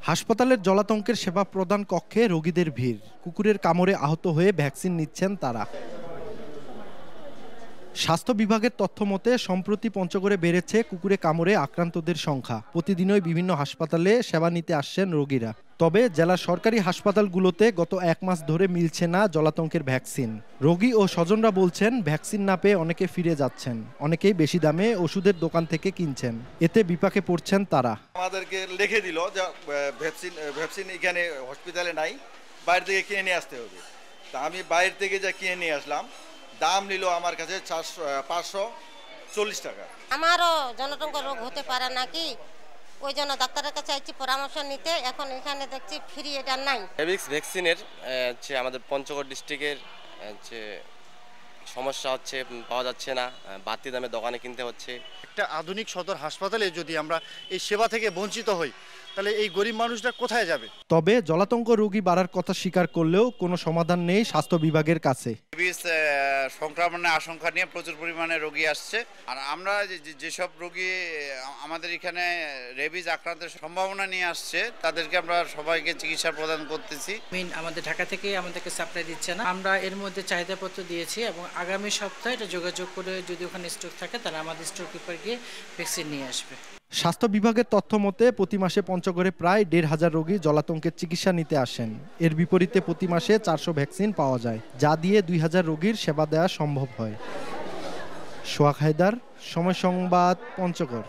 হাসপাতালের জলাতঙ্কের সেবা প্রদান কক্ষে রোগীদের ভিড়। কুকুরের কামড়ে আহত হয়ে ভ্যাকসিন নিচ্ছেন তারা। স্বাস্থ্য বিভাগের তথ্য মতে সম্প্রতি পঞ্চগড়ে বেড়েছে কুকুরে কামড়ে আক্রান্তদের সংখ্যা। প্রতিদিনই বিভিন্ন হাসপাতালে সেবা নিতে আসছেন রোগীরা। তবে জেলার সরকারি হাসপাতালগুলোতে গত 1 মাস ধরে মিলছে না জলাতঙ্কের ভ্যাকসিন। রোগী ও স্বজনরা বলছেন, ভ্যাকসিন না পেয়ে অনেকে ফিরে যাচ্ছেন, অনেকেই বেশি দামে ওষুধের দোকান থেকে কিনছেন। এতে বিপাকে পড়ছেন তারা। আমাদেরকে লিখে দিল যে ভ্যাকসিন এখানে হসপিটালে নাই, বাইরে থেকে কিনে নিয়ে আসতে হবে। তা আমি বাইরে থেকে যা কিনে নিয়ে আসলাম, দাম নিল আমার কাছে 540 টাকা। আমারও জলাতঙ্ক রোগ হতে পারে নাকি, ওই জন্য ডাক্তারের কাছে চাইছি পরামর্শ নিতে। এখন এখানে দেখছি ফ্রি এটা নাই। রেবিক্স ভ্যাকসিনের আমাদের পঞ্চগড় ডিস্ট্রিক্টের সমস্যা হচ্ছে, পাওয়া যাচ্ছে না, বাড়তি দামে দোকানে কিনতে হচ্ছে। একটা আধুনিক সদর হাসপাতালে যদি আমরা এই সেবা থেকে বঞ্চিত হই, তাহলে এই গরিব মানুষটা কোথায় যাবে? তবে জলাতঙ্ক রোগী বাড়ার কথা স্বীকার করলেও কোনো সমাধান নেই স্বাস্থ্য বিভাগের কাছে। রেবিস সংক্রমণের আশঙ্কা নিয়ে প্রচুর পরিমাণে রোগী আসছে। আর আমরা যেসব রোগী আমাদের এখানে রেবিস আক্রান্তের সম্ভাবনা নিয়ে আসছে, তাদেরকে আমরা সবাইকে চিকিৎসা প্রদান করতেছি। আমাদের ঢাকা থেকে আমাদেরকে সাপ্লাই দিচ্ছে না। আমরা এর মধ্যে চাহিদাপত্র দিয়েছি এবং আগামী সপ্তাহে এটা যোগাযোগ করে যদি ওখানে স্টক থাকে তাহলে আমাদের স্টক কিপার গিয়ে ভ্যাকসিন নিয়ে আসবে। স্বাস্থ্য বিভাগের তথ্য মতে প্রতি মাসে পঞ্চগড়ে প্রায় ১৫০০ রোগী জলাতঙ্কের চিকিৎসা নিতে আসেন। এর বিপরীতে প্রতি মাসে ৪০০ ভ্যাকসিন পাওয়া যায়, যা দিয়ে ২০০০ রোগীর সেবা দেওয়া সম্ভব হয়। সোহাগ হায়দার, সময় সংবাদ, পঞ্চগড়।